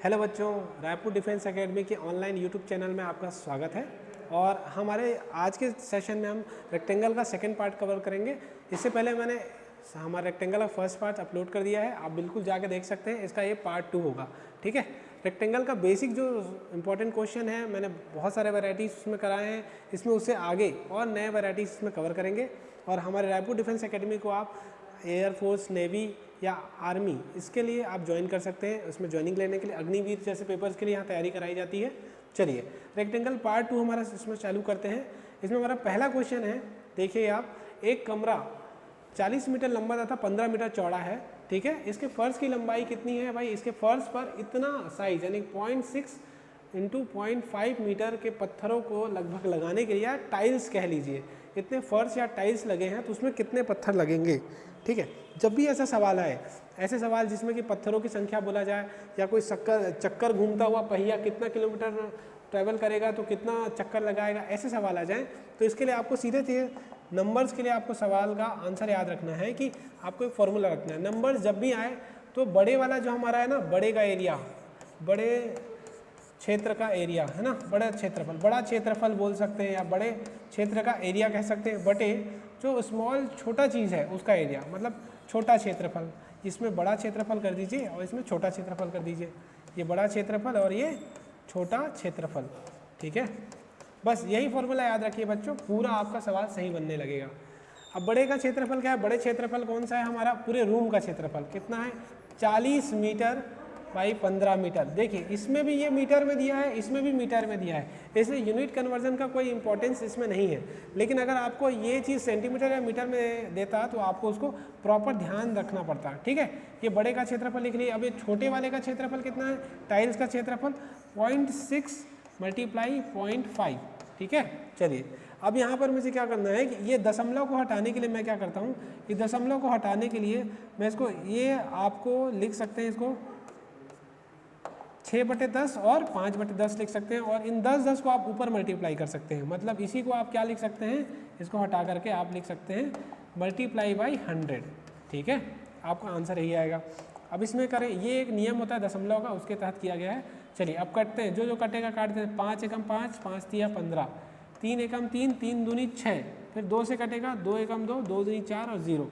Hello बच्चों, Raipur defence academy के online YouTube channel में आपका स्वागत है। और हमारे आज के सेशन में हम रेक्टेंगल का सेकंड पार्ट कवर करेंगे। इससे पहले मैंने हमारा रेक्टेंगल का फर्स्ट पार्ट अपलोड कर दिया है, आप बिल्कुल जाके देख सकते हैं। इसका ये पार्ट 2 होगा, ठीक है। रेक्टेंगल का बेसिक जो इंपॉर्टेंट क्वेश्चन है, मैंने बहुत सारे वैरायटीज़ उसमें कराए हैं। इसमें उससे आगे और नए वैरायटीज़ इसमें कवर करेंगे। और हमारे रायपुर डिफेंस एकेडमी को आप एयरफोर्स, नेवी या आर्मी, इसके लिए आप ज्वाइन कर सकते हैं। उसमें ज्वाइनिंग लेने के लिए अग्निवीर जैसे पेपर्स के लिए यहाँ तैयारी कराई जाती है। चलिए रेक्टेंगल पार्ट 2 हमारा इसमें चालू करते हैं। इसमें हमारा पहला क्वेश्चन है, देखिए आप, एक कमरा 40 मीटर लंबा तथा 15 मीटर चौड़ा है, ठीक है। इसके फर्श की लंबाई कितनी है भाई? इसके फर्श पर इतना साइज यानी 0.6 × 0.5 मीटर के पत्थरों को लगभग लगाने के लिए, या टाइल्स कह लीजिए, इतने फर्श या टाइल्स लगे हैं तो उसमें कितने पत्थर लगेंगे, ठीक है। जब भी ऐसा सवाल आए, ऐसे सवाल जिसमें कि पत्थरों की संख्या बोला जाए, या कोई चक्कर घूमता हुआ पहिया कितना किलोमीटर ट्रैवल करेगा तो कितना चक्कर लगाएगा, ऐसे सवाल आ जाएं, तो इसके लिए आपको सीधे नंबर्स के लिए आपको सवाल का आंसर याद रखना है कि आपको एक फॉर्मूला रखना है। नंबर्स जब भी आए तो बड़े वाला जो हमारा है ना, बड़े का एरिया, बड़े क्षेत्र का एरिया है ना, बड़ा क्षेत्रफल, बड़ा क्षेत्रफल बोल सकते हैं, या बड़े क्षेत्र का एरिया कह सकते हैं, बटे जो स्मॉल छोटा चीज़ है उसका एरिया, मतलब छोटा क्षेत्रफल। इसमें बड़ा क्षेत्रफल कर दीजिए और इसमें छोटा क्षेत्रफल कर दीजिए। ये बड़ा क्षेत्रफल और ये छोटा क्षेत्रफल, ठीक है। बस यही फॉर्मूला याद रखिए बच्चों, पूरा आपका सवाल सही बनने लगेगा। अब बड़े का क्षेत्रफल क्या है? बड़े क्षेत्रफल कौन सा है हमारा? पूरे रूम का क्षेत्रफल कितना है? 40 मीटर बाई 15 मीटर। देखिए इसमें भी ये मीटर में दिया है, इसमें भी मीटर में दिया है, इसलिए यूनिट कन्वर्जन का कोई इंपॉर्टेंस इसमें नहीं है। लेकिन अगर आपको ये चीज़ सेंटीमीटर या मीटर में देता तो आपको उसको प्रॉपर ध्यान रखना पड़ता, ठीक है। ये बड़े का क्षेत्रफल लिख लिए। अब ये छोटे वाले का क्षेत्रफल कितना है? टाइल्स का क्षेत्रफल 0.6 × 0.5, ठीक है। चलिए अब यहाँ पर मुझे क्या करना है कि ये दशमलव को हटाने के लिए मैं क्या करता हूँ, इस दशमलव को हटाने के लिए मैं इसको, ये आपको लिख सकते हैं, इसको 6/10 और 5/10 लिख सकते हैं। और इन 10 को आप ऊपर मल्टीप्लाई कर सकते हैं, मतलब इसी को आप क्या लिख सकते हैं, इसको हटा करके आप लिख सकते हैं मल्टीप्लाई बाई 100, ठीक है। आपका आंसर यही आएगा। अब इसमें करें, ये एक नियम होता है दशमलव का, उसके तहत किया गया है। चलिए अब कटते हैं, जो कटेगा काटते हैं। 5 एकम 5, 5 तिया 15, 3 एकम 3, 3 दूनी 6, फिर 2 से कटेगा, 2 एकम 2, 2 दूनी 4 और 0।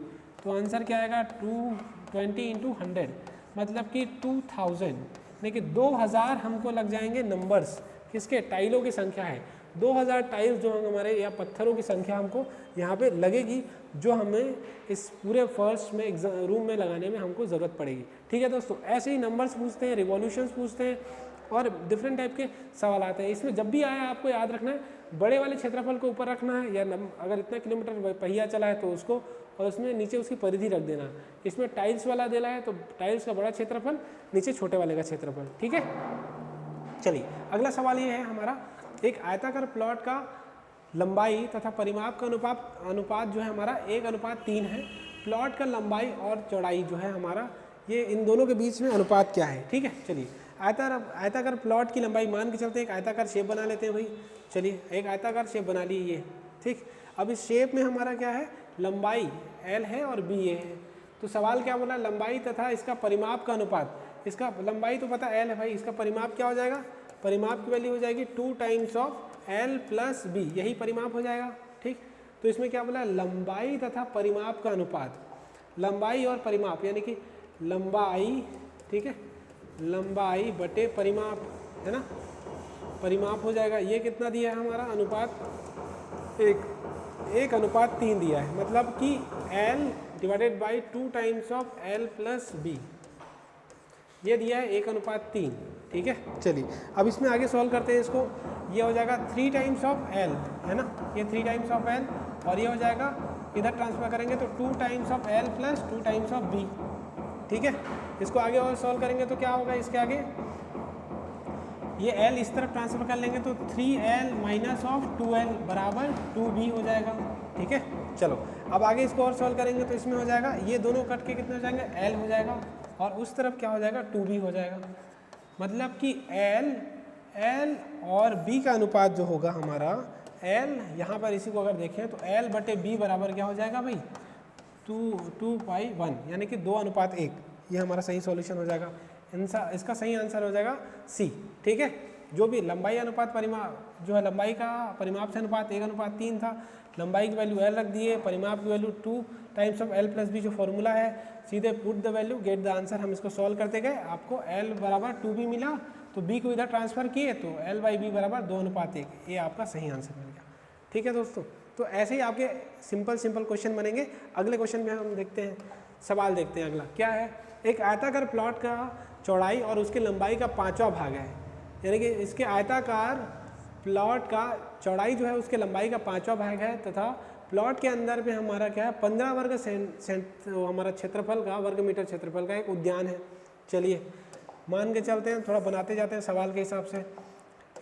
तो आंसर क्या आएगा? 220 × 100, मतलब कि 2000। देखिए 2000 हमको लग जाएंगे नंबर्स, किसके? टाइलों की संख्या है। 2000 टाइल्स जो हमारे या पत्थरों की संख्या हमको यहाँ पे लगेगी, जो हमें इस पूरे फर्श में रूम में लगाने में हमको ज़रूरत पड़ेगी, ठीक है दोस्तों। ऐसे ही नंबर्स पूछते हैं, रिवॉल्यूशंस पूछते हैं और डिफरेंट टाइप के सवाल आते हैं। इसमें जब भी आया आपको याद रखना है, बड़े वाले क्षेत्रफल को ऊपर रखना है, या अगर इतना किलोमीटर पहिया चला है तो उसको, और उसमें नीचे उसकी परिधि रख देना। इसमें टाइल्स वाला देना है तो टाइल्स का बड़ा क्षेत्रफल, नीचे छोटे वाले का क्षेत्रफल, ठीक है। चलिए अगला सवाल ये है हमारा, एक आयताकार प्लॉट का लंबाई तथा परिमाप का अनुपात जो है हमारा 1:3 है। प्लॉट का लंबाई और चौड़ाई जो है हमारा, ये इन दोनों के बीच में अनुपात क्या है, ठीक है। चलिए आयताकार प्लॉट की लंबाई मान के चलते एक आयताकार शेप बना लेते हैं भाई। चलिए एक आयताकार शेप बना ली ये, ठीक। अब इस शेप में हमारा क्या है? लंबाई L है और B ये है। तो सवाल क्या बोला? लंबाई तथा इसका परिमाप का अनुपात। इसका लंबाई तो पता L है भाई, इसका परिमाप क्या हो जाएगा? परिमाप की वैल्यू हो जाएगी 2 × L + B, यही परिमाप हो जाएगा, ठीक। तो इसमें क्या बोला? लंबाई तथा परिमाप का अनुपात। लंबाई और परिमाप यानी कि लंबाई, ठीक है, लंबाई बटे परिमाप, है ना, परिमाप हो जाएगा। ये कितना दिया है हमारा अनुपात? 1:3 दिया है, मतलब कि L / 2 × L + B, ये दिया है 1:3, ठीक है। चलिए अब इसमें आगे सॉल्व करते हैं इसको। ये हो जाएगा 3 × L, है ना, ये 3 × L, और ये हो जाएगा, इधर ट्रांसफर करेंगे तो 2 × L + 2 × B, ठीक है। इसको आगे और सॉल्व करेंगे तो क्या होगा? इसके आगे ये L इस तरफ ट्रांसफर कर लेंगे तो 3L - 2L = 2B हो जाएगा, ठीक है। चलो अब आगे इसको और सॉल्व करेंगे तो इसमें हो जाएगा, ये दोनों कट के कितने हो जाएंगे? L हो जाएगा, और उस तरफ क्या हो जाएगा? 2B हो जाएगा। मतलब कि L और B का अनुपात जो होगा हमारा, L यहाँ पर इसी को अगर देखें तो L/B बराबर क्या हो जाएगा भाई? 2/1, यानी कि 2:1। ये हमारा सही सॉल्यूशन हो जाएगा। इसका सही आंसर हो जाएगा सी। ठीक है, जो भी लंबाई अनुपात परिमाप जो है, लंबाई का परिमाप से अनुपात 1:3 था, लंबाई की वैल्यू एल रख दिए, परिमाप की value 2 times of L plus B जो फॉर्मूला है, सीधे put the value get the answer. हम इसको सॉल्व करते गए, आपको एल बराबर 2b मिला, तो b को इधर ट्रांसफर किए तो l/b बराबर 2:1, ये आपका सही आंसर मिल गया। ठीक है दोस्तों, तो ऐसे ही आपके सिंपल क्वेश्चन बनेंगे। अगले क्वेश्चन में हम देखते हैं, सवाल देखते हैं। अगला क्या है, एक आयताकार प्लॉट का चौड़ाई और उसकी लंबाई का 5वां भाग है, यानी कि इसके आयताकार प्लॉट का चौड़ाई जो है उसके लंबाई का 5वां भाग है, तथा प्लॉट के अंदर में हमारा क्या है 15 वर्ग हमारा क्षेत्रफल का, वर्ग मीटर क्षेत्रफल का एक उद्यान है। चलिए मान के चलते हैं, थोड़ा बनाते जाते हैं सवाल के हिसाब से।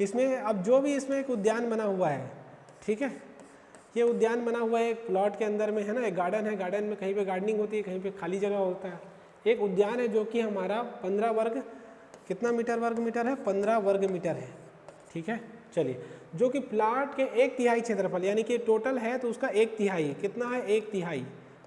इसमें अब जो भी इसमें एक उद्यान बना हुआ है, ठीक है, ये उद्यान बना हुआ है एक प्लॉट के अंदर में, है ना, एक गार्डन है, गार्डन में कहीं पे गार्डनिंग होती है, कहीं पे खाली जगह होता है। एक उद्यान है जो कि हमारा 15 वर्ग कितना मीटर वर्ग मीटर है, 15 वर्ग मीटर है। ठीक है, चलिए, जो कि प्लॉट के 1/3 क्षेत्रफल, यानी कि टोटल है तो उसका 1/3 कितना है, 1/3।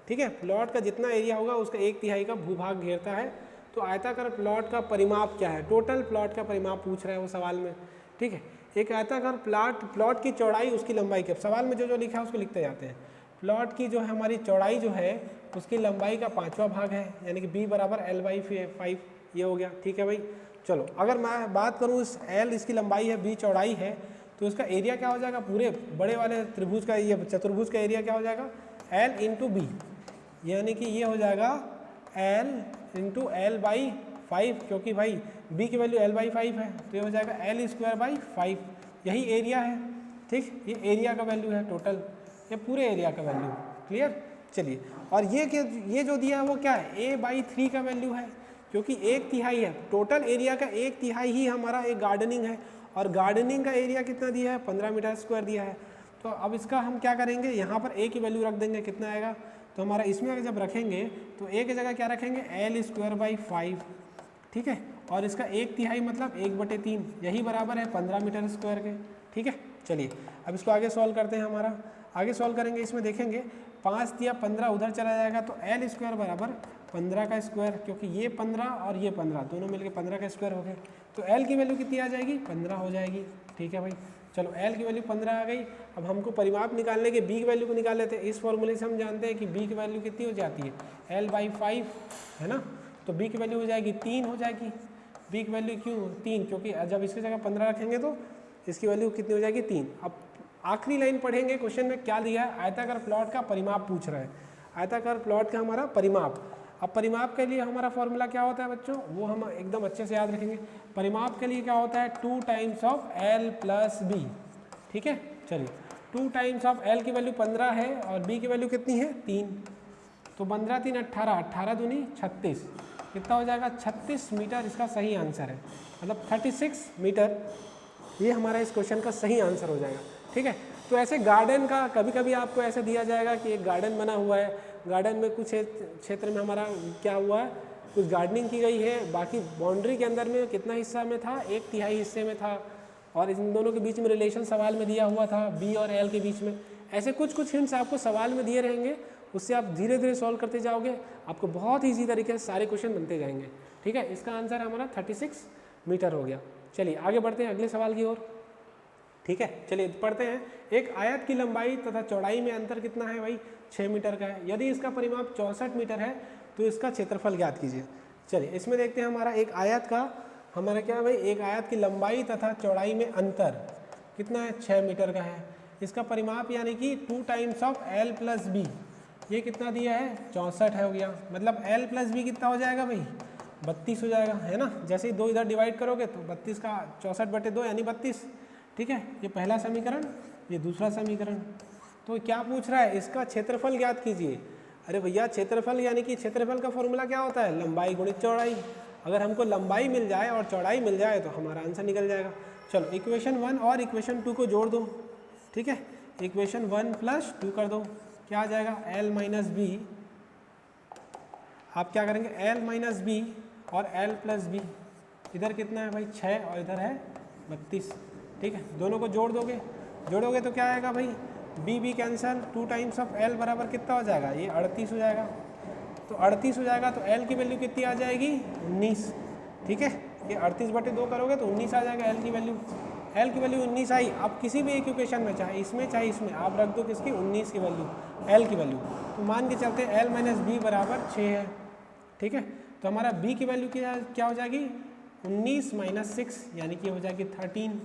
ठीक है, प्लॉट का जितना एरिया होगा उसका 1/3 का भूभाग घेरता है। तो आयताकार प्लॉट का परिमाप क्या है, टोटल प्लॉट का परिमाप पूछ रहा है वो सवाल में। ठीक है, एक आयताकार प्लॉट की चौड़ाई उसकी लंबाई के, सवाल में जो लिखा है उसको लिखते जाते हैं। प्लॉट की जो है हमारी चौड़ाई जो है उसकी लंबाई का 5वां भाग है, यानी कि b बराबर l/5, ये हो गया। ठीक है भाई, चलो अगर मैं बात करूँ इस l इसकी लंबाई है, b चौड़ाई है, तो इसका एरिया क्या हो जाएगा, पूरे बड़े वाले त्रिभुज का, ये चतुर्भुज का एरिया क्या हो जाएगा, l इंटू बी, यानी कि ये हो जाएगा l इंटू l/5, क्योंकि भाई b की वैल्यू l/5 है, तो ये हो जाएगा l²/5, यही एरिया है। ठीक, ये एरिया का वैल्यू है टोटल, ये पूरे एरिया का वैल्यू। क्लियर, चलिए, और ये जो दिया है वो क्या है, a/3 का वैल्यू है, क्योंकि 1/3 है, टोटल एरिया का 1/3 ही हमारा एक गार्डनिंग है, और गार्डनिंग का एरिया कितना दिया है, 15 मीटर स्क्वायर दिया है। तो अब इसका हम क्या करेंगे, यहाँ पर a की वैल्यू रख देंगे, कितना आएगा, तो हमारा इसमें अगर जब रखेंगे तो a की जगह क्या रखेंगे, l²/5। ठीक है, और इसका 1/3 मतलब 1/3, यही बराबर है 15 मीटर स्क्वायर के। ठीक है, चलिए अब इसको आगे सॉल्व करते हैं। हमारा आगे सॉल्व करेंगे, इसमें देखेंगे 5 दिया 15 उधर चला जाएगा, तो l² बराबर 15 का स्क्वायर, क्योंकि ये 15 और ये 15 दोनों मिलके 15 का स्क्वायर हो गए, तो l की वैल्यू कितनी आ जाएगी, 15 हो जाएगी। ठीक है भाई, चलो l की वैल्यू 15 आ गई। अब हमको परिमाप निकालने के b की वैल्यू को निकाल लेते हैं। इस फॉर्मूले से हम जानते हैं कि b की वैल्यू कितनी हो जाती है, l/5, है ना, तो b की वैल्यू हो जाएगी 3 हो जाएगी। b की वैल्यू क्यों 3, क्योंकि जब इसकी जगह 15 रखेंगे तो इसकी वैल्यू कितनी हो जाएगी, 3। अब आखिरी लाइन पढ़ेंगे, क्वेश्चन में क्या दिया है, आयताकार प्लॉट का परिमाप पूछ रहा है, आयताकार प्लॉट का हमारा परिमाप। अब परिमाप के लिए हमारा फॉर्मूला क्या होता है बच्चों, वो हम एकदम अच्छे से याद रखेंगे। परिमाप के लिए क्या होता है, 2 times of l plus b। ठीक है, चलिए 2 टाइम्स ऑफ l की वैल्यू 15 है और b की वैल्यू कितनी है, 3, तो 15 3 18, 18 दूनी 36, कितना हो जाएगा, 36 मीटर इसका सही आंसर है, मतलब 36 मीटर ये हमारा इस क्वेश्चन का सही आंसर हो जाएगा। ठीक है, तो ऐसे गार्डन का कभी कभी आपको ऐसे दिया जाएगा कि एक गार्डन बना हुआ है, गार्डन में कुछ क्षेत्र में हमारा क्या हुआ है, कुछ गार्डनिंग की गई है, बाकी बाउंड्री के अंदर में कितना हिस्सा में था, 1/3 हिस्से में था, और इन दोनों के बीच में रिलेशन सवाल में दिया हुआ था, b और l के बीच में। ऐसे कुछ हिंट्स आपको सवाल में दिए रहेंगे, उससे आप धीरे धीरे सॉल्व करते जाओगे, आपको बहुत ईजी तरीके से सारे क्वेश्चन बनते जाएंगे। ठीक है, इसका आंसर हमारा 36 मीटर हो गया। चलिए आगे बढ़ते हैं अगले सवाल की ओर। ठीक है, चलिए पढ़ते हैं। एक आयत की लंबाई तथा चौड़ाई में अंतर कितना है भाई, 6 मीटर का है। यदि इसका परिमाप 64 मीटर है तो इसका क्षेत्रफल ज्ञात कीजिए। चलिए इसमें देखते हैं, हमारा एक आयत का हमारा क्या है भाई, एक आयत की लंबाई तथा चौड़ाई में अंतर कितना है, 6 मीटर का है। इसका परिमाप यानी कि 2 times of l plus B, ये कितना दिया है, 64 है हो गया, मतलब l प्लस बी कितना हो जाएगा भाई, 32 हो जाएगा, है ना। जैसे ही 2 इधर डिवाइड करोगे तो 32 का 64/2 यानी 32। ठीक है, ये पहला समीकरण, ये दूसरा समीकरण। तो क्या पूछ रहा है, इसका क्षेत्रफल ज्ञात कीजिए। अरे भैया क्षेत्रफल यानी कि क्षेत्रफल का फॉर्मूला क्या होता है, लंबाई गुणित चौड़ाई। अगर हमको लंबाई मिल जाए और चौड़ाई मिल जाए तो हमारा आंसर निकल जाएगा। चलो इक्वेशन 1 और इक्वेशन 2 को जोड़ दो। ठीक है, इक्वेशन 1 प्लस 2 कर दो, क्या आ जाएगा, l माइनस बी। आप क्या करेंगे, l माइनस बी और l प्लस बी, इधर कितना है भाई 6 और इधर है 32। ठीक है, दोनों को जोड़ोगे तो क्या आएगा भाई, B cancel, 2 times of l बराबर कितना हो जाएगा, ये 38 हो जाएगा। तो 38 हो जाएगा तो l की वैल्यू कितनी आ जाएगी, 19। ठीक है। ये 38/2 करोगे तो 19 आ जाएगा एल की वैल्यू। एल की वैल्यू 19 आई। अब किसी भी एक इक्वेशन में चाहे इसमें आप रख दो किसकी 19 की वैल्यू, एल की वैल्यू। तो मान के चलते एल माइनस बी बराबर 6 है। ठीक है, तो हमारा बी की वैल्यू क्या हो जाएगी 19 माइनस 6 यानी कि हो जाएगी 13।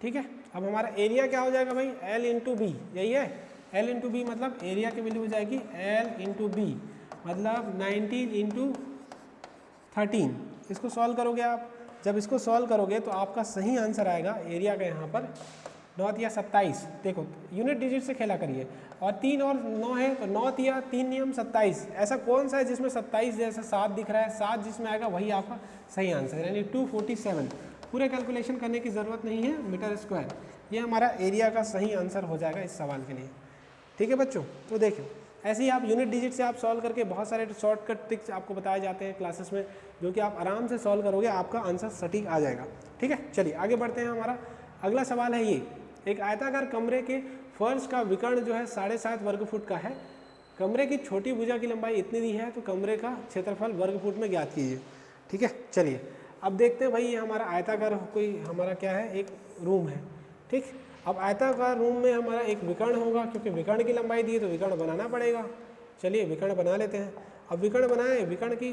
ठीक है, अब हमारा एरिया क्या हो जाएगा भाई एल इंटू बी, यही है। एल इंटू बी मतलब एरिया की वैल्यू हो जाएगी एल इंटू बी मतलब 19 इंटू 13। इसको सॉल्व करोगे आप, जब इसको सॉल्व करोगे तो आपका सही आंसर आएगा एरिया का यहाँ पर 9 या 27। देखो यूनिट डिजिट से खेला करिए, और 3 और 9 है तो 9 या 3 नियम 27। ऐसा कौन सा है जिसमें 27 जैसा 7 दिख रहा है, 7 जिसमें आएगा वही आपका सही आंसर है, यानी 247। पूरे कैलकुलेशन करने की ज़रूरत नहीं है, मीटर स्क्वायर। ये हमारा एरिया का सही आंसर हो जाएगा इस सवाल के लिए। ठीक है बच्चों, तो देखिए ऐसे ही आप यूनिट डिजिट से आप सॉल्व करके बहुत सारे शॉर्टकट ट्रिक्स आपको बताए जाते हैं क्लासेस में, जो कि आप आराम से सॉल्व करोगे, आपका आंसर सटीक आ जाएगा। ठीक है, चलिए आगे बढ़ते हैं। हमारा अगला सवाल है ये, एक आयताकार कमरे के फर्श का विकर्ण जो है 7.5 वर्ग फुट का है। कमरे की छोटी भुजा की लंबाई इतनी दी है, तो कमरे का क्षेत्रफल वर्ग फुट में ज्ञात कीजिए। ठीक है, चलिए अब देखते हैं भाई, ये हमारा आयताकार कोई हमारा क्या है एक रूम है। ठीक, अब आयताकार रूम में हमारा एक विकर्ण होगा, क्योंकि विकर्ण की लंबाई दी है तो विकर्ण बनाना पड़ेगा। चलिए विकर्ण बना लेते हैं। अब विकर्ण बनाए, विकर्ण की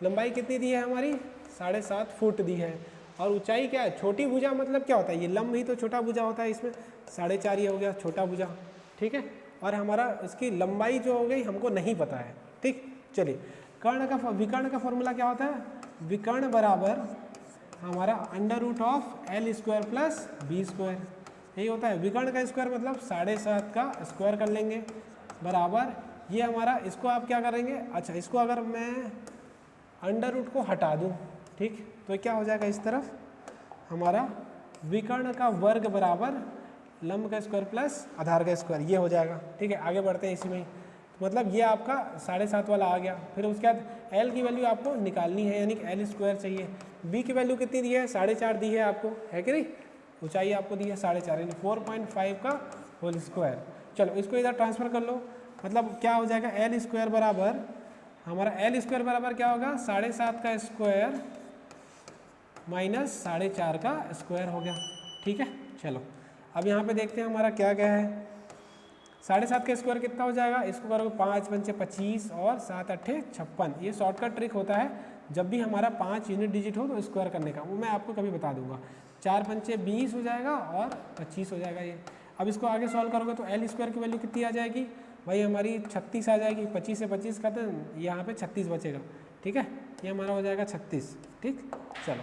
लंबाई कितनी दी है हमारी 7.5 फुट दी है, और ऊंचाई क्या है छोटी भुजा मतलब क्या होता है, ये लंब ही तो छोटा भुजा होता है, इसमें 4.5 ये हो गया छोटा भुजा। ठीक है, और हमारा इसकी लंबाई जो हो गई हमको नहीं पता है। ठीक, चलिए विकर्ण का फॉर्मूला क्या होता है, विकर्ण बराबर हमारा √ L square plus B square, यही होता है। विकर्ण का स्क्वायर मतलब 7.5 का स्क्वायर कर लेंगे बराबर ये हमारा, इसको आप क्या करेंगे, अच्छा इसको अगर मैं √ को हटा दूं, ठीक, तो क्या हो जाएगा इस तरफ हमारा विकर्ण का वर्ग बराबर लंब का स्क्वायर प्लस आधार का स्क्वायर, ये हो जाएगा। ठीक है, आगे बढ़ते हैं इसी में, तो मतलब ये आपका 7.5 वाला आ गया। फिर उसके बाद एल की वैल्यू आपको निकालनी है, यानी कि एल स्क्वायर चाहिए। बी की वैल्यू कितनी दी है 4.5 दी है आपको, है कि नहीं, ऊंचाई आपको दी है 4.5 यानी 4.5 का होल स्क्वायर। चलो इसको इधर ट्रांसफर कर लो, मतलब क्या हो जाएगा एल स्क्वायर बराबर हमारा एल स्क्वायर बराबर क्या होगा 7.5 का स्क्वायर माइनस 4.5 का स्क्वायर हो गया। ठीक है, चलो अब यहाँ पे देखते हैं हमारा क्या क्या है। 7.5 का स्क्वायर कितना हो जाएगा, इसको करोगे 5 पंचे 25 और 7 अट्ठे 56। ये शॉर्टकट ट्रिक होता है, जब भी हमारा 5 यूनिट डिजिट हो तो स्क्वायर करने का, वो मैं आपको कभी बता दूंगा। 4 पंचे 20 हो जाएगा और 25 हो जाएगा ये। अब इसको आगे सॉल्व करोगे तो एल स्क्वायर की वैल्यू कितनी आ जाएगी भाई हमारी 36 आ जाएगी। 25 से 25 का तो यहाँ पे 36 बचेगा। ठीक है, ये हमारा हो जाएगा 36। ठीक, चलो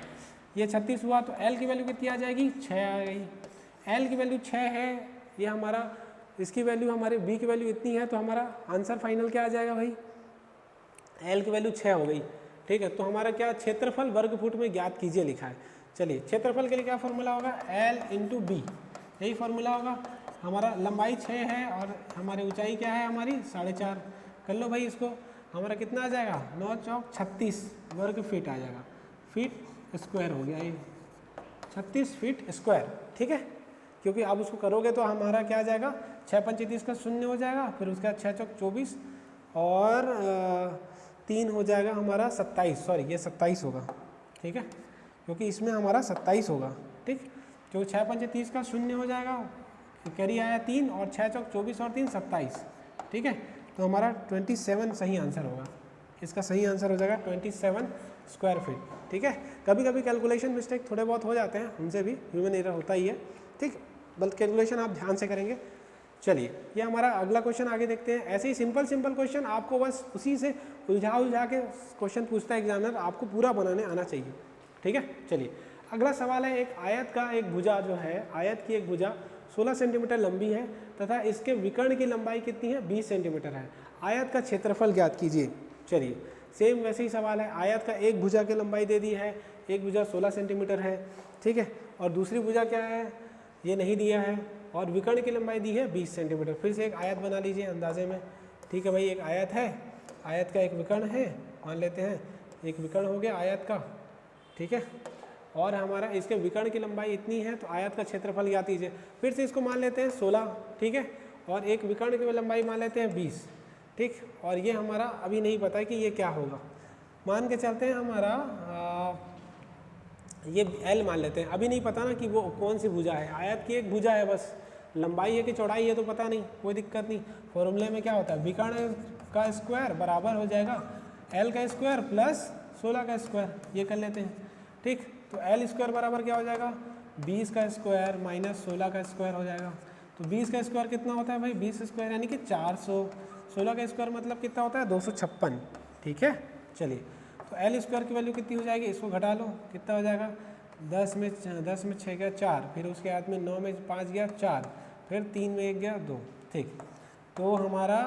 ये 36 हुआ तो एल की वैल्यू कितनी आ जाएगी 6 आ गई। एल की वैल्यू 6 है, ये हमारा इसकी वैल्यू हमारे बी की वैल्यू इतनी है, तो हमारा आंसर फाइनल क्या आ जाएगा भाई, एल की वैल्यू 6 हो गई। ठीक है, तो हमारा क्या क्षेत्रफल वर्ग फुट में ज्ञात कीजिए लिखा है। चलिए क्षेत्रफल के लिए क्या फॉर्मूला होगा, एल इंटू बी, यही फॉर्मूला होगा। हमारा लंबाई 6 है और हमारी ऊंचाई क्या है हमारी 4.5। कर लो भाई इसको, हमारा कितना आ जाएगा 9 चौक 36 वर्ग फीट आ जाएगा, फीट स्क्वायर हो गया ये 36 फीट स्क्वायर। ठीक है, क्योंकि आप उसको करोगे तो हमारा क्या आ जाएगा 6 पंचे 30 का 0 हो जाएगा, फिर उसके बाद 6 चौक 24 और 3 हो जाएगा हमारा 27, सॉरी ये 27 होगा। ठीक है, क्योंकि इसमें हमारा 27 होगा। ठीक, जो 6 पंचे 30 का 0 हो जाएगा, कैरी आया 3 और 6 चौक 24 और 3 27। ठीक है, तो हमारा 27 सही आंसर होगा, इसका सही आंसर हो जाएगा 27 स्क्वायर फीट। ठीक है, कभी कभी कैलकुलेशन मिस्टेक थोड़े बहुत हो जाते हैं, उनसे भी ह्यूमन एरर होता ही है। ठीक, बल्कि कैलकुलेशन आप ध्यान से करेंगे। चलिए ये हमारा अगला क्वेश्चन आगे देखते हैं। ऐसे ही सिंपल क्वेश्चन आपको बस उसी से उलझा के क्वेश्चन पूछता है एग्जामिनर, आपको पूरा बनाने आना चाहिए। ठीक है, चलिए अगला सवाल है, एक आयत का एक भुजा जो है, आयत की एक भुजा 16 सेंटीमीटर लंबी है तथा इसके विकर्ण की लंबाई कितनी है 20 सेंटीमीटर है। आयत का क्षेत्रफल ज्ञात कीजिए। चलिए सेम वैसे ही सवाल है, आयत का एक भुजा की लंबाई दे दी है, एक भुजा 16 सेंटीमीटर है। ठीक है, और दूसरी भुजा क्या है ये नहीं दिया है, और विकर्ण की लंबाई दी है 20 सेंटीमीटर। फिर से एक आयत बना लीजिए अंदाजे में। ठीक है भाई, एक आयत है, आयत का एक विकर्ण है, मान लेते हैं एक विकर्ण हो गया आयत का। ठीक है, और हमारा इसके विकर्ण की लंबाई इतनी है, तो आयत का क्षेत्रफल ज्ञात कीजिए। फिर से इसको मान लेते हैं 16। ठीक है, और एक विकर्ण की लंबाई मान लेते हैं 20। ठीक, और ये हमारा अभी नहीं पता है कि ये क्या होगा, मान के चलते हैं हमारा ये एल मान लेते हैं। अभी नहीं पता ना कि वो कौन सी भुजा है, आयत की एक भुजा है बस, लंबाई है कि चौड़ाई है तो पता नहीं, कोई दिक्कत नहीं। फॉर्मूले में क्या होता है, विकर्ण का स्क्वायर बराबर हो जाएगा एल का स्क्वायर प्लस 16 का स्क्वायर, ये कर लेते हैं। ठीक, तो एल स्क्वायर बराबर क्या हो जाएगा, 20 का स्क्वायर माइनस 16 का स्क्वायर हो जाएगा। तो 20 का स्क्वायर कितना होता है भाई, 20 स्क्वायर यानी कि 400, 16 का स्क्वायर मतलब कितना होता है 256। ठीक है, चलिए तो एल स्क्वायर की वैल्यू कितनी हो जाएगी, इसको घटा लो, कितना हो जाएगा 10 में 6 गया 4, फिर उसके बाद में 9 में 5 गया 4, फिर 3 में 1 गया 2। ठीक, तो हमारा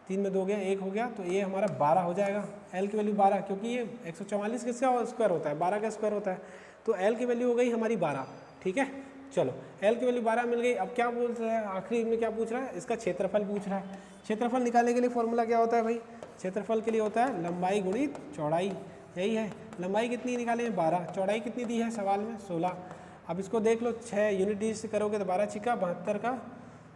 3 में 2 गया 1 हो गया, तो ये हमारा 12 हो जाएगा। एल की वैल्यू 12, क्योंकि ये 144 किसका स्क्वायर होता है, 12 का स्क्वायर होता है, तो एल की वैल्यू हो गई हमारी 12। ठीक है, चलो एल की वैल्यू 12 मिल गई। अब क्या बोल रहा है, आखिरी में क्या पूछ रहा है, इसका क्षेत्रफल पूछ रहा है। क्षेत्रफल निकालने के लिए फॉर्मूला क्या होता है भाई, क्षेत्रफल के लिए होता है लंबाई गुणित चौड़ाई, यही है। लंबाई कितनी निकाले हैं 12, चौड़ाई कितनी दी है सवाल में 16। अब इसको देख लो, 6 यूनिट डिजिट से करोगे तो 12 छिका 72 का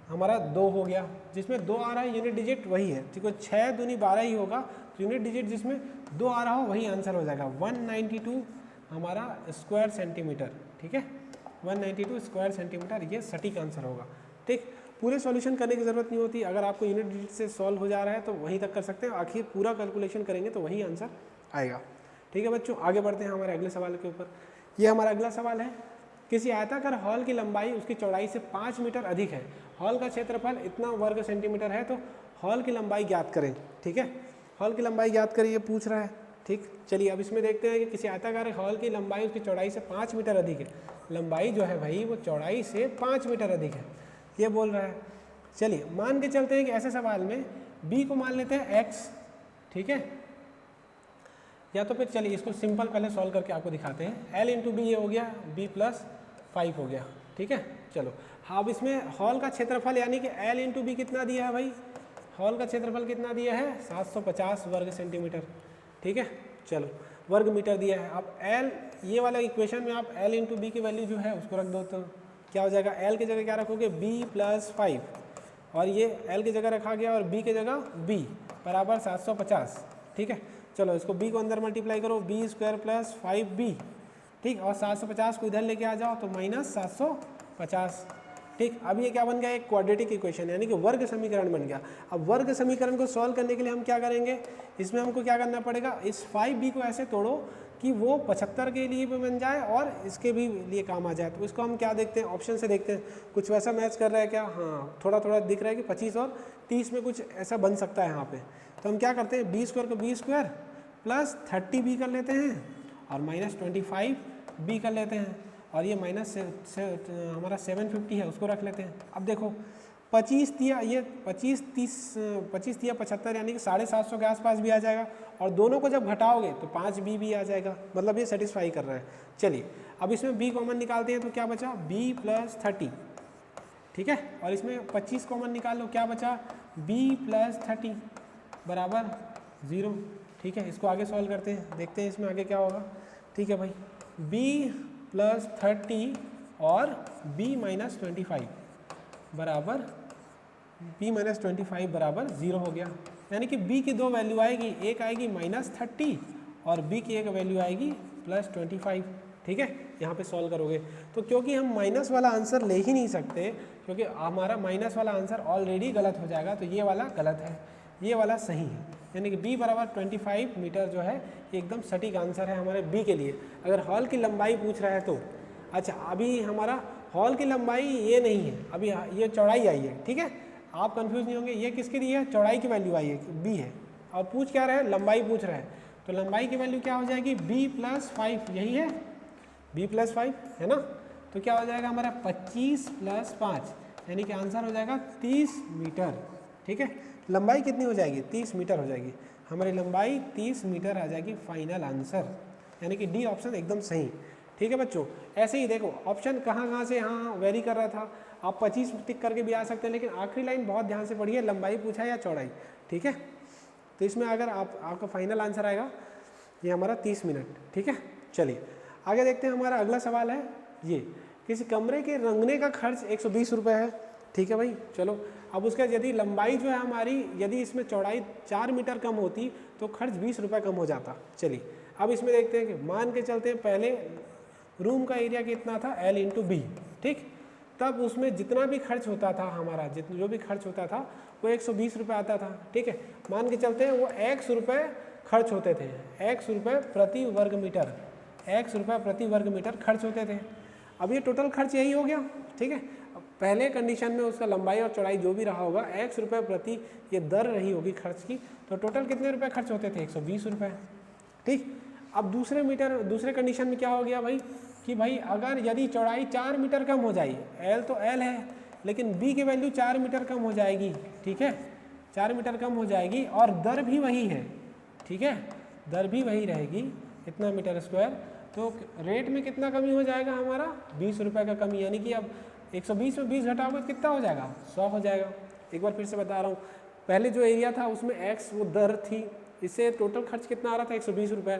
हमारा 2 हो गया, जिसमें 2 आ रहा है यूनिट डिजिट वही है। ठीक है, 6 दूनी 12 ही होगा, तो यूनिट डिजिट जिसमें 2 आ रहा हो वही आंसर हो जाएगा 192 हमारा स्क्वायर सेंटीमीटर। ठीक है, 192 स्क्वायर सेंटीमीटर, ये सटीक आंसर होगा। ठीक, पूरे सॉल्यूशन करने की ज़रूरत नहीं होती, अगर आपको यूनिट डिजिट से सॉल्व हो जा रहा है तो वहीं तक कर सकते हैं, आखिर पूरा कैलकुलेशन करेंगे तो वही आंसर आएगा। ठीक है बच्चों, आगे बढ़ते हैं हमारे अगले सवाल के ऊपर। ये हमारा अगला सवाल है, किसी आयताकार हॉल की लंबाई उसकी चौड़ाई से 5 मीटर अधिक है, हॉल का क्षेत्रफल इतना वर्ग सेंटीमीटर है, तो हॉल की लंबाई ज्ञात करें। ठीक है, हॉल की लंबाई ज्ञात करें ये पूछ रहा है। ठीक, चलिए अब इसमें देखते हैं कि किसी आयताकार हॉल की लंबाई उसकी चौड़ाई से 5 मीटर अधिक है, लंबाई जो है भाई वो चौड़ाई से 5 मीटर अधिक है, ये बोल रहा है। चलिए मान के चलते हैं कि ऐसे सवाल में b को मान लेते हैं x। ठीक है, या तो फिर चलिए इसको सिंपल पहले सॉल्व करके आपको दिखाते हैं। l इंटू बी ये हो गया b प्लस 5 हो गया। ठीक है, चलो अब इसमें हॉल का क्षेत्रफल यानी कि l इंटू बी कितना दिया है भाई, हॉल का क्षेत्रफल कितना दिया है 750 वर्ग सेंटीमीटर। ठीक है, चलो वर्ग मीटर दिया है। अब l ये वाला इक्वेशन में आप l इंटू बी की वैल्यू जो है उसको रख दो, तो क्या हो जाएगा, l की जगह क्या रखोगे b प्लस 5, और ये l की जगह रखा गया और b की जगह b बराबर 750। ठीक है, चलो इसको b को अंदर मल्टीप्लाई करो, b स्क्वायर प्लस 5b। ठीक, और 750 को इधर लेके आ जाओ तो माइनस 750। ठीक, अब ये क्या बन गया, एक क्वाड्रेटिक इक्वेशन यानी कि वर्ग समीकरण बन गया। अब वर्ग समीकरण को सॉल्व करने के लिए हम क्या करेंगे, इसमें हमको क्या करना पड़ेगा, इस 5b को ऐसे तोड़ो कि वो 75 के लिए भी बन जाए और इसके भी लिए काम आ जाए। तो इसको हम क्या देखते हैं, ऑप्शन से देखते हैं कुछ वैसा मैच कर रहा है क्या, हाँ थोड़ा थोड़ा दिख रहा है कि 25 और 30 में कुछ ऐसा बन सकता है यहाँ पे। तो हम क्या करते हैं, बी स्क्वायर को बी स्क्वायर प्लस 30b कर लेते हैं और माइनस 25b कर लेते हैं, और ये माइनस हमारा 750 है उसको रख लेते हैं। अब देखो 25 तिया ये 25 तिया 75 यानी कि 750 के आसपास भी आ जाएगा, और दोनों को जब घटाओगे तो 5b भी आ जाएगा, मतलब ये सेटिस्फाई कर रहा है। चलिए अब इसमें b कॉमन निकालते हैं तो क्या बचा b प्लस 30। ठीक है, और इसमें 25 कॉमन निकाल लो, क्या बचा b प्लस 30 बराबर 0। ठीक है, इसको आगे सॉल्व करते हैं, देखते हैं इसमें आगे क्या होगा। ठीक है भाई, b प्लस 30 और b माइनस 25 बराबर b माइनस 25 बराबर 0 हो गया, यानी कि b की दो वैल्यू आएगी, एक आएगी माइनस 30 और b की एक वैल्यू आएगी प्लस 25। ठीक है, यहाँ पे सॉल्व करोगे तो क्योंकि हम माइनस वाला आंसर ले ही नहीं सकते, क्योंकि हमारा माइनस वाला आंसर ऑलरेडी गलत हो जाएगा, तो ये वाला गलत है, ये वाला सही है, यानी कि b बराबर 25 मीटर जो है एकदम सटीक आंसर है हमारे b के लिए। अगर हॉल की लंबाई पूछ रहा है तो अच्छा, अभी हमारा हॉल की लंबाई ये नहीं है, अभी ये चौड़ाई आई है। ठीक है, आप कंफ्यूज नहीं होंगे, ये किसकी दी है, चौड़ाई की वैल्यू आई है, b है, और पूछ क्या रहा है, लंबाई पूछ रहा है, तो लंबाई की वैल्यू क्या हो जाएगी b प्लस 5, यही है b प्लस 5 है ना, तो क्या हो जाएगा हमारा 25 प्लस 5, यानी कि आंसर हो जाएगा 30 मीटर। ठीक है, लंबाई कितनी हो जाएगी, 30 मीटर हो जाएगी, हमारी लंबाई 30 मीटर आ जाएगी फाइनल आंसर, यानी कि डी ऑप्शन एकदम सही। ठीक है बच्चों, ऐसे ही देखो ऑप्शन कहाँ से यहाँ वेरी कर रहा था, आप 25 टिक करके भी आ सकते हैं, लेकिन आखिरी लाइन बहुत ध्यान से पढ़िए, लंबाई पूछा है या चौड़ाई। ठीक है, तो इसमें अगर आपका फाइनल आंसर आएगा ये हमारा 30 मिनट। ठीक है, चलिए आगे देखते हैं, हमारा अगला सवाल है ये, किसी कमरे के रंगने का खर्च 120 रुपये है। ठीक है भाई, चलो अब उसका यदि लंबाई जो है हमारी, यदि इसमें चौड़ाई 4 मीटर कम होती तो खर्च 20 रुपये कम हो जाता। चलिए अब इसमें देखते हैं कि मान के चलते हैं पहले रूम का एरिया कितना था L इंटू बी, ठीक। तब उसमें जितना भी खर्च होता था हमारा, जो भी खर्च होता था वो 120 रुपये आता था, ठीक है। मान के चलते हैं वो x रुपये खर्च होते थे, x रुपये प्रति वर्ग मीटर, x रुपये प्रति वर्ग मीटर खर्च होते थे। अब ये टोटल खर्च यही हो गया, ठीक है। पहले कंडीशन में उसका लंबाई और चौड़ाई जो भी रहा होगा, x रुपये प्रति ये दर रही होगी खर्च की, तो टोटल कितने रुपए खर्च होते थे? 120 रुपये, ठीक। अब दूसरे कंडीशन में क्या हो गया भाई कि भाई अगर यदि चौड़ाई 4 मीटर कम हो जाएगी, L तो L है लेकिन B की वैल्यू 4 मीटर कम हो जाएगी, ठीक है, 4 मीटर कम हो जाएगी और दर भी वही है, ठीक है, दर भी वही रहेगी, इतना मीटर स्क्वायर, तो रेट में कितना कमी हो जाएगा हमारा? 20 रुपये का कमी, यानी कि अब 120 में 20 घटाओगे तो कितना हो जाएगा? 100 हो जाएगा। एक बार फिर से बता रहा हूँ, पहले जो एरिया था उसमें x वो दर थी, इससे टोटल खर्च कितना आ रहा था? 120 रुपये।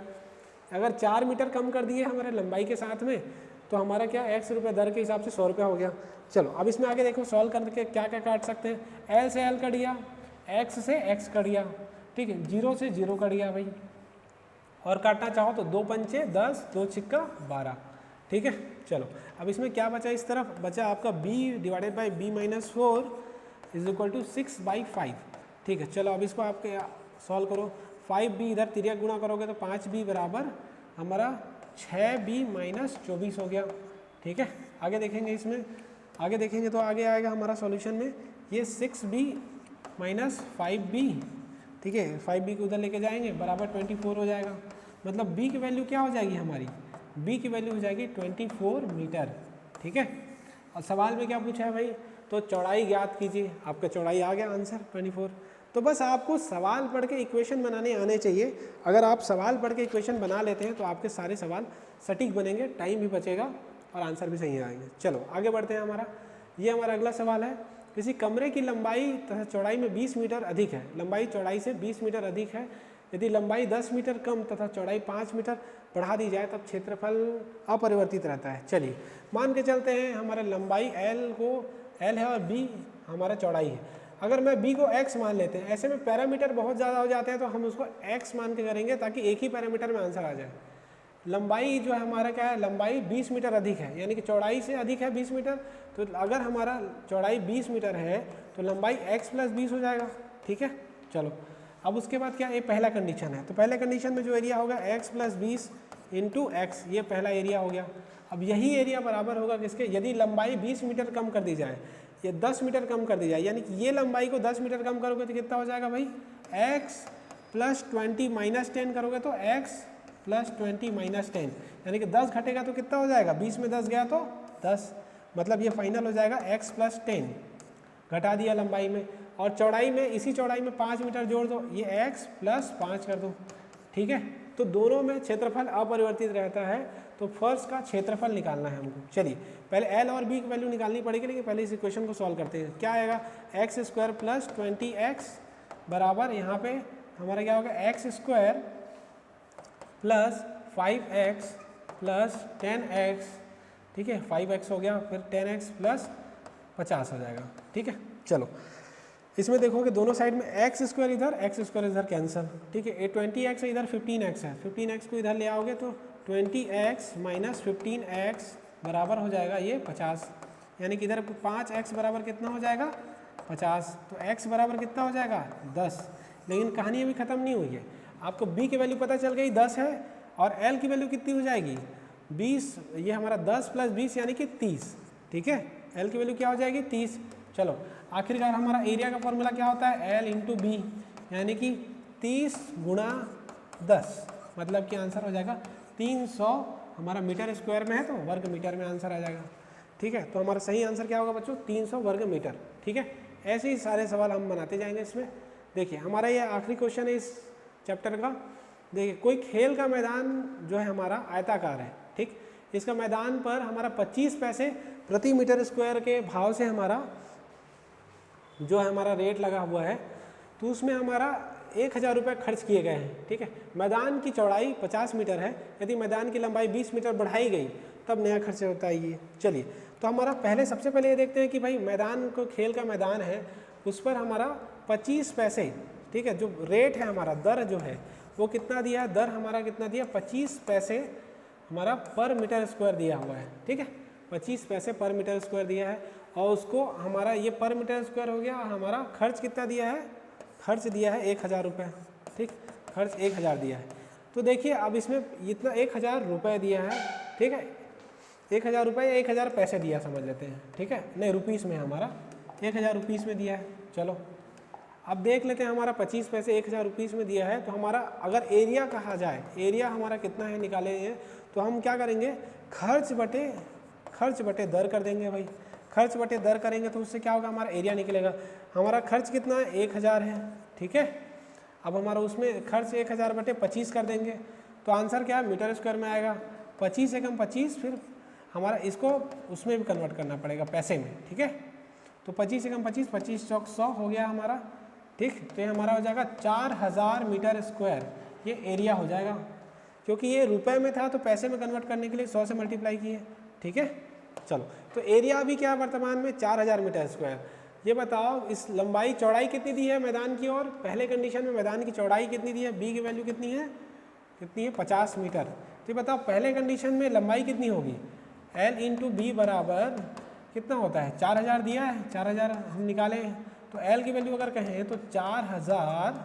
अगर 4 मीटर कम कर दिए हमारे लंबाई के साथ में तो हमारा क्या x रुपये दर के हिसाब से 100 रुपये हो गया। चलो अब इसमें आगे देखो, सॉल्व करके क्या क्या काट सकते हैं। L से L कट गया, x से x कट गया, ठीक है, 0 से 0 कट गया भाई, और काटना चाहो तो 2 पंचे 10, 2 छिक्का 12, ठीक है। चलो अब इसमें क्या बचा? इस तरफ बचा आपका b divided by b minus 4 is equal to 6/5, ठीक है। चलो अब इसको आपके सॉल्व करो, 5b इधर तिर्यक गुणा करोगे तो 5b बराबर हमारा 6b माइनस 24 हो गया, ठीक है। आगे देखेंगे, इसमें आगे देखेंगे तो आगे आएगा हमारा सॉल्यूशन में ये 6b माइनस 5b, ठीक है, 5b को उधर लेके जाएंगे बराबर 24 हो जाएगा। मतलब b की वैल्यू क्या हो जाएगी हमारी? b की वैल्यू हो जाएगी 24 मीटर, ठीक है। और सवाल में क्या पूछा है भाई? तो चौड़ाई ज्ञात कीजिए, आपका चौड़ाई आ गया आंसर 24। तो बस आपको सवाल पढ़ के इक्वेशन बनाने आने चाहिए। अगर आप सवाल पढ़ के इक्वेशन बना लेते हैं तो आपके सारे सवाल सटीक बनेंगे, टाइम भी बचेगा और आंसर भी सही आएंगे। चलो आगे बढ़ते हैं। हमारा अगला सवाल है, किसी कमरे की लंबाई तथा चौड़ाई में 20 मीटर अधिक है, लंबाई चौड़ाई से 20 मीटर अधिक है, यदि लंबाई 10 मीटर कम तथा चौड़ाई 5 मीटर बढ़ा दी जाए तब क्षेत्रफल अपरिवर्तित रहता है। चलिए मान के चलते हैं हमारा लंबाई L है और B हमारा चौड़ाई है। अगर मैं B को x मान लेते हैं, ऐसे में पैरामीटर बहुत ज़्यादा हो जाते हैं तो हम उसको x मान के करेंगे ताकि एक ही पैरामीटर में आंसर आ जाए। लंबाई जो है हमारा क्या है? लंबाई 20 मीटर अधिक है, यानी कि चौड़ाई से अधिक है 20 मीटर। तो अगर हमारा चौड़ाई 20 मीटर है तो लंबाई x प्लस 20 हो जाएगा, ठीक है। चलो अब उसके बाद क्या, ये पहला कंडीशन है, तो पहले कंडीशन में जो एरिया होगा x प्लस 20 इंटू एक्स, ये पहला एरिया हो गया। अब यही एरिया बराबर होगा किसके? यदि लंबाई 20 मीटर कम कर दी जाए, ये 10 मीटर कम कर दी जाए, यानी कि ये लंबाई को 10 मीटर कम करोगे तो कितना हो जाएगा भाई? x प्लस 20 माइनस 10 करोगे तो x प्लस 20 माइनस 10, यानी कि 10 घटेगा तो कितना हो जाएगा? 20 में 10 गया तो 10, मतलब ये फाइनल हो जाएगा x प्लस 10, घटा दिया लंबाई में, और चौड़ाई में इसी चौड़ाई में 5 मीटर जोड़ दो, ये x प्लस 5 कर दो, ठीक है। तो दोनों में क्षेत्रफल अपरिवर्तित रहता है, तो फर्स्ट का क्षेत्रफल निकालना है हमको। चलिए पहले L और B की वैल्यू निकालनी पड़ेगी, लेकिन पहले इस इक्वेशन को सॉल्व करते हैं। क्या आएगा? एक्स स्क्वायर प्लस 20x बराबर यहाँ पे हमारा क्या होगा? X square plus 5x plus 10x, ठीक है, 5x हो गया, फिर 10x प्लस 50 हो जाएगा, ठीक है। चलो इसमें देखो कि दोनों साइड में एक्स स्क्वायर इधर कैंसिल, ठीक है। ये 20x है, इधर 15x है, 15x को इधर ले आओगे तो 20x माइनस 15x बराबर हो जाएगा ये 50, यानी कि इधर 5x बराबर कितना हो जाएगा? 50। तो x बराबर कितना हो जाएगा? 10। लेकिन कहानी अभी ख़त्म नहीं हुई है, आपको b की वैल्यू पता चल गई 10 है, और l की वैल्यू कितनी हो जाएगी? 20, ये हमारा 10 प्लस 20 यानी कि 30, ठीक है। l की वैल्यू क्या हो जाएगी? 30। चलो आखिरकार हमारा एरिया का फॉर्मूला क्या होता है? L इंटू बी, यानी कि 30 गुणा 10, मतलब कि आंसर हो जाएगा 300। हमारा मीटर स्क्वायर में है तो वर्ग मीटर में आंसर आ जाएगा, ठीक है। तो हमारा सही आंसर क्या होगा बच्चों? 300 वर्ग मीटर, ठीक है। ऐसे ही सारे सवाल हम बनाते जाएंगे इसमें। देखिए हमारा ये आखिरी क्वेश्चन है इस चैप्टर का। देखिए कोई खेल का मैदान जो है हमारा आयताकार है, ठीक, इसका मैदान पर हमारा 25 पैसे प्रति मीटर स्क्वायर के भाव से हमारा जो है हमारा रेट लगा हुआ है, तो उसमें हमारा 1000 रुपये खर्च किए गए हैं, ठीक है। मैदान की चौड़ाई 50 मीटर है, यदि मैदान की लंबाई 20 मीटर बढ़ाई गई तब नया खर्च होता है ये। चलिए तो हमारा सबसे पहले ये देखते हैं कि भाई मैदान को, खेल का मैदान है उस पर हमारा 25 पैसे, ठीक है, जो रेट है हमारा, दर जो है वो कितना दिया है? दर हमारा कितना दिया? 25 पैसे हमारा पर मीटर स्क्वायर दिया हुआ है, ठीक है, 25 पैसे पर मीटर स्क्वायर दिया है। और उसको हमारा ये पर मीटर स्क्वायर हो गया। हमारा खर्च कितना दिया है, खर्च दिया है 1000 रुपये, ठीक, खर्च 1000 दिया है। तो देखिए अब इसमें इतना 1000 रुपये दिया है, ठीक है, 1000 रुपये या 1000 पैसे दिया समझ लेते हैं, ठीक है, नहीं रुपीस में हमारा 1000 रुपीस में दिया है। चलो अब देख लेते हैं, हमारा 25 पैसे 1000 रुपीस में दिया है। तो हमारा अगर एरिया कहा जाए, एरिया हमारा कितना है निकाले हैं, तो हम क्या करेंगे, खर्च बटे दर कर देंगे भाई। खर्च बटे दर करेंगे तो उससे क्या होगा, हमारा एरिया निकलेगा। हमारा खर्च कितना है, 1000 है, ठीक है। अब हमारा उसमें खर्च 1000 बटे 25 कर देंगे तो आंसर क्या है, मीटर स्क्वायर में आएगा। 25 एकम 25, फिर हमारा इसको उसमें भी कन्वर्ट करना पड़ेगा पैसे में, ठीक है। तो 25 एकम 25, 25 चौक 100 हो गया हमारा, ठीक। तो ये हमारा हो जाएगा 4000 मीटर स्क्वायर, ये एरिया हो जाएगा। क्योंकि ये रुपए में था तो पैसे में कन्वर्ट करने के लिए 100 से मल्टीप्लाई किए, ठीक है। चलो तो एरिया अभी क्या है वर्तमान में, 4000 मीटर स्क्वायर। ये बताओ इस लंबाई चौड़ाई कितनी दी है मैदान की, और पहले कंडीशन में मैदान की चौड़ाई कितनी दी है, बी की वैल्यू कितनी है 50 मीटर। तो ये बताओ पहले कंडीशन में लंबाई कितनी होगी, L इंटू बी बराबर कितना होता है, 4000 दिया है, 4000 हम निकाले हैं। तो L की वैल्यू अगर कहें तो 4000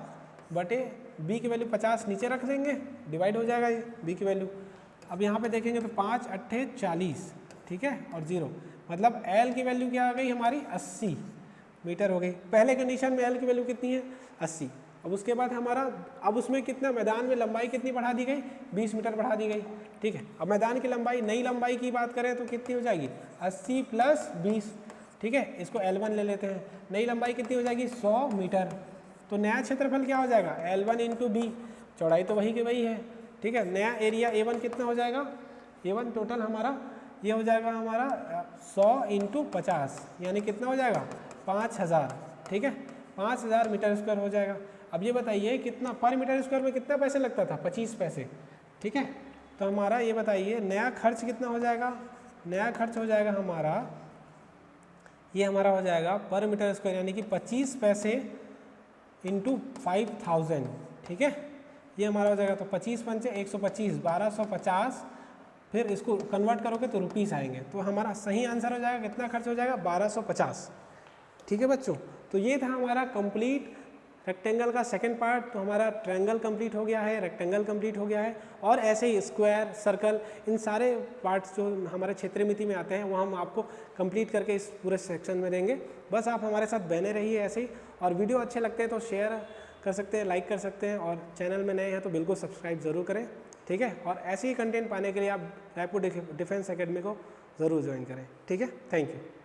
बटे बी की वैल्यू 50 नीचे रख देंगे, डिवाइड हो जाएगा ये बी की वैल्यू। अब यहाँ पे देखेंगे तो 5 अट्ठे 40, ठीक है, और 0, मतलब L की वैल्यू क्या आ गई हमारी 80 मीटर हो गई। पहले कंडीशन में L की वैल्यू कितनी है 80। अब उसके बाद हमारा, अब उसमें कितना मैदान में लंबाई कितनी बढ़ा दी गई, 20 मीटर बढ़ा दी गई, ठीक है। अब मैदान की लंबाई, नई लंबाई की बात करें तो कितनी हो जाएगी 80 प्लस 20, ठीक है। इसको L1 ले लेते हैं, नई लंबाई कितनी हो जाएगी 100 मीटर। तो नया क्षेत्रफल क्या हो जाएगा, L1 इंटू बी, चौड़ाई तो वही की वही है, ठीक है। नया एरिया A1 कितना हो जाएगा, A1 टोटल हमारा ये हो जाएगा हमारा 100 इंटू 50, यानी कितना हो जाएगा 5000, ठीक है, 5000 मीटर स्क्वायर हो जाएगा। अब ये बताइए कितना पर मीटर स्क्वायर में कितना पैसे लगता था, 25 पैसे, ठीक है। तो हमारा ये बताइए नया खर्च कितना हो जाएगा, नया खर्च हो जाएगा हमारा, ये हमारा हो जाएगा पर मीटर स्क्वायर यानी कि 25 पैसे इंटू 5000, ठीक है। ये हमारा हो जाएगा, तो 25 पंचे 125, 1250, फिर इसको कन्वर्ट करोगे तो रुपीस आएंगे। तो हमारा सही आंसर हो जाएगा, कितना खर्च हो जाएगा 1250, ठीक है बच्चों। तो ये था हमारा कंप्लीट रेक्टेंगल का सेकंड पार्ट। तो हमारा ट्रायंगल कंप्लीट हो गया है, रेक्टेंगल कंप्लीट हो गया है, और ऐसे ही स्क्वायर, सर्कल, इन सारे पार्ट्स जो हमारे क्षेत्रीय मिति में आते हैं वो हम आपको कंप्लीट करके इस पूरे सेक्शन में देंगे। बस आप हमारे साथ बने रहिए ऐसे ही, और वीडियो अच्छे लगते हैं तो शेयर कर सकते हैं, लाइक कर सकते हैं, और चैनल में नए हैं तो बिल्कुल सब्सक्राइब ज़रूर करें, ठीक है। और ऐसे ही कंटेंट पाने के लिए आप रायपुर डिफेंस एकेडमी को ज़रूर ज्वाइन करें, ठीक है। Thank you.